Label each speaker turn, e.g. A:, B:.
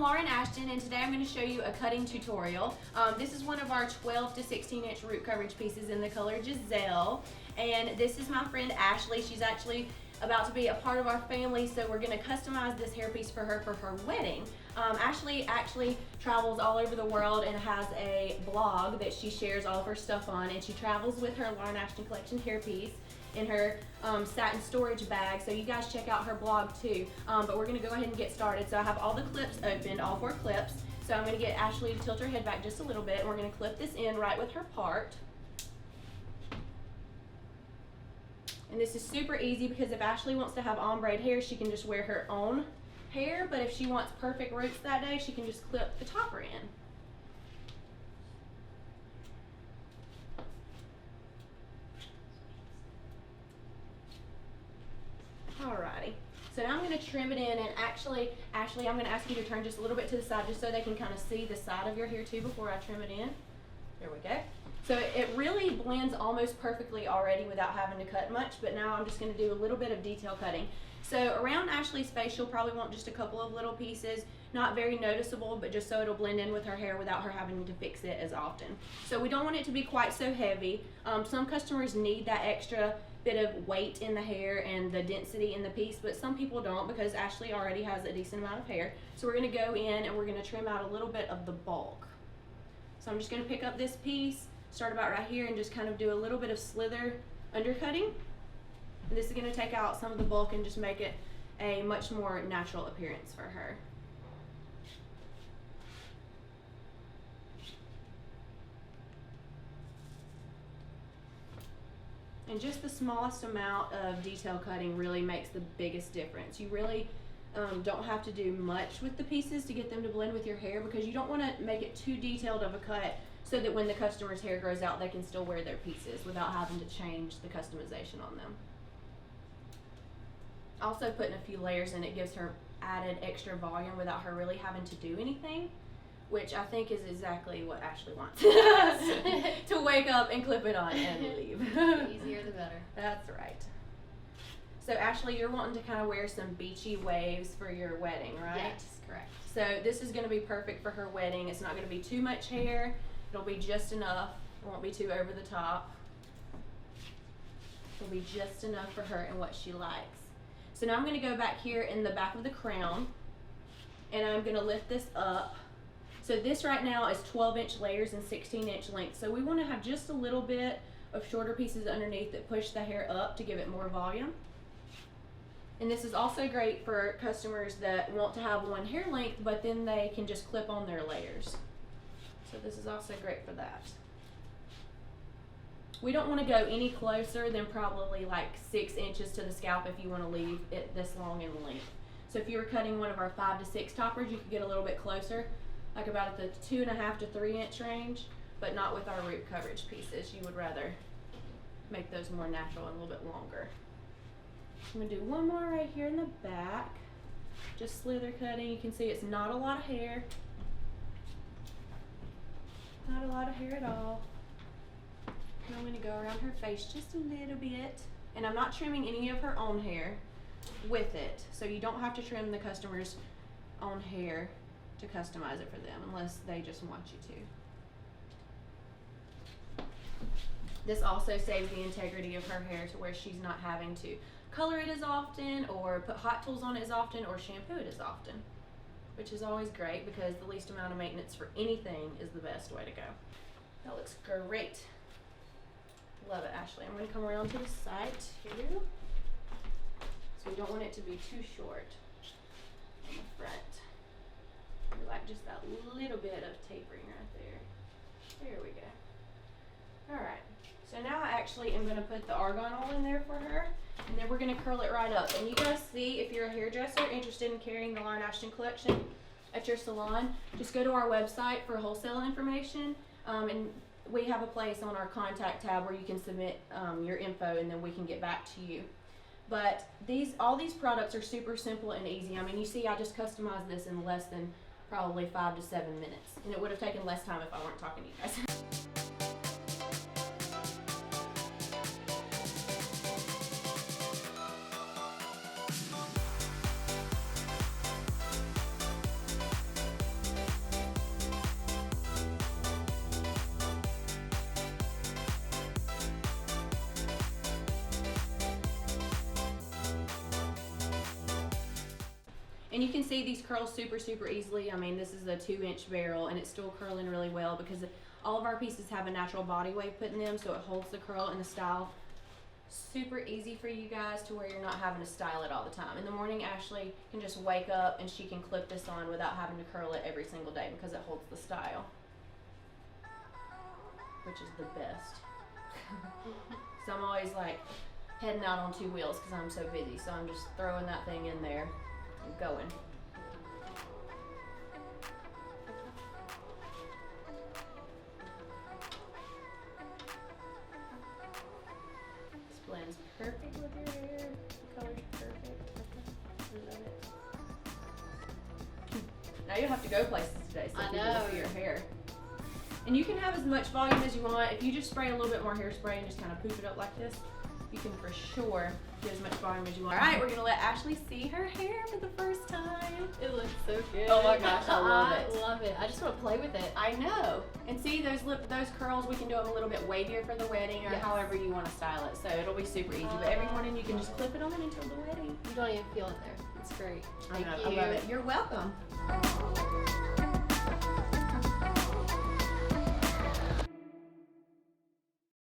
A: Lauren Ashtyn, and today I'm going to show you a cutting tutorial. This is one of our 12 to 16 inch root coverage pieces in the color Giselle, and this is my friend Ashley. She's actually about to be a part of our family, so we're going to customize this hairpiece for her wedding. Ashley actually travels all over the world and has a blog that she shares all of her stuff on, and she travels with her Lauren Ashtyn collection hairpiece in her satin storage bag, so you guys check out her blog too. But we're going to go ahead and get started. So I have all the clips opened, all 4 clips. So I'm going to get Ashley to tilt her head back just a little bit, and we're going to clip this in right with her part. And this is super easy because if Ashley wants to have ombre hair, she can just wear her own hair, but if she wants perfect roots that day, she can just clip the topper in. Alrighty, so now I'm going to trim it in, and actually, Ashley, I'm going to ask you to turn just a little bit to the side just so they can kind of see the side of your hair too before I trim it in. There we go. So it really blends almost perfectly already without having to cut much, but now I'm just going to do a little bit of detail cutting. So around Ashley's face, you'll probably want just a couple of little pieces, not very noticeable, but just so it'll blend in with her hair without her having to fix it as often. So we don't want it to be quite so heavy. Some customers need that extra bit of weight in the hair and the density in the piece, but some people don't because Ashley already has a decent amount of hair. So we're going to go in and we're going to trim out a little bit of the bulk. So I'm just going to pick up this piece, start about right here, and just kind of do a little bit of slither undercutting. And this is going to take out some of the bulk and just make it a much more natural appearance for her. And just the smallest amount of detail cutting really makes the biggest difference. You really don't have to do much with the pieces to get them to blend with your hair, because you don't want to make it too detailed of a cut so that when the customer's hair grows out, they can still wear their pieces without having to change the customization on them. Also, putting a few layers in it gives her added extra volume without her really having to do anything, which I think is exactly what Ashley wants. To wake up and clip it on and leave.
B: The easier the better.
A: That's right. So Ashley, you're wanting to kind of wear some beachy waves for your wedding, right?
B: Yes, correct.
A: So this is going to be perfect for her wedding. It's not going to be too much hair. It'll be just enough. It won't be too over the top. It'll be just enough for her and what she likes. So now I'm going to go back here in the back of the crown, and I'm going to lift this up. So this right now is 12-inch layers and 16-inch length. So we want to have just a little bit of shorter pieces underneath that push the hair up to give it more volume. And this is also great for customers that want to have one hair length, but then they can just clip on their layers. So this is also great for that. We don't want to go any closer than probably like 6 inches to the scalp if you want to leave it this long in length. So if you were cutting one of our 5 to 6 toppers, you could get a little bit closer, like about at the 2.5 to 3 inch range, but not with our root coverage pieces. You would rather make those more natural and a little bit longer. I'm going to do one more right here in the back, just slither cutting. You can see it's not a lot of hair. Not a lot of hair at all. And I'm going to go around her face just a little bit. And I'm not trimming any of her own hair with it. So you don't have to trim the customer's own hair to customize it for them unless they just want you to. This also saves the integrity of her hair to where she's not having to color it as often or put hot tools on it as often or shampoo it as often, which is always great because the least amount of maintenance for anything is the best way to go. That looks great. Love it, Ashley. I'm going to come around to the side too. So we don't want it to be too short on the front. We like just that little bit of tapering right there. There we go. Alright, so now I actually am going to put the argan oil in there for her, and then we're going to curl it right up. And you guys see, if you're a hairdresser interested in carrying the Lauren Ashtyn collection at your salon, just go to our website for wholesale information, and we have a place on our contact tab where you can submit your info, and then we can get back to you. But all these products are super simple and easy. I mean, you see I just customized this in less than probably 5 to 7 minutes, and it would have taken less time if I weren't talking to you guys. And you can see these curls super, super easily. I mean, this is a 2-inch barrel and it's still curling really well because all of our pieces have a natural body wave put in them, so it holds the curl and the style super easy for you guys to where you're not having to style it all the time. In the morning, Ashley can just wake up and she can clip this on without having to curl it every single day because it holds the style, which is the best. So I'm always like heading out on 2 wheels because I'm so busy, so I'm just throwing that thing in there and going. This blends perfect with your hair. The color's perfect. I love it. Now you'll have to go places today so people will see your hair. And you can have as much volume as you want. If you just spray a little bit more hairspray and just kind of poop it up like this, you can for sure get as much volume as you want. All right, we're gonna let Ashley see her hair for the first time.
B: It looks so good.
A: Oh my gosh, I love it.
B: I love it. I just want to play with it.
A: I know. And see those curls, we can do them a little bit wavier for the wedding or however you want to style it. So it'll be super easy. But every morning you can just clip it on until the wedding.
B: You don't even feel it there. It's great.
A: I know. I love it. You're welcome.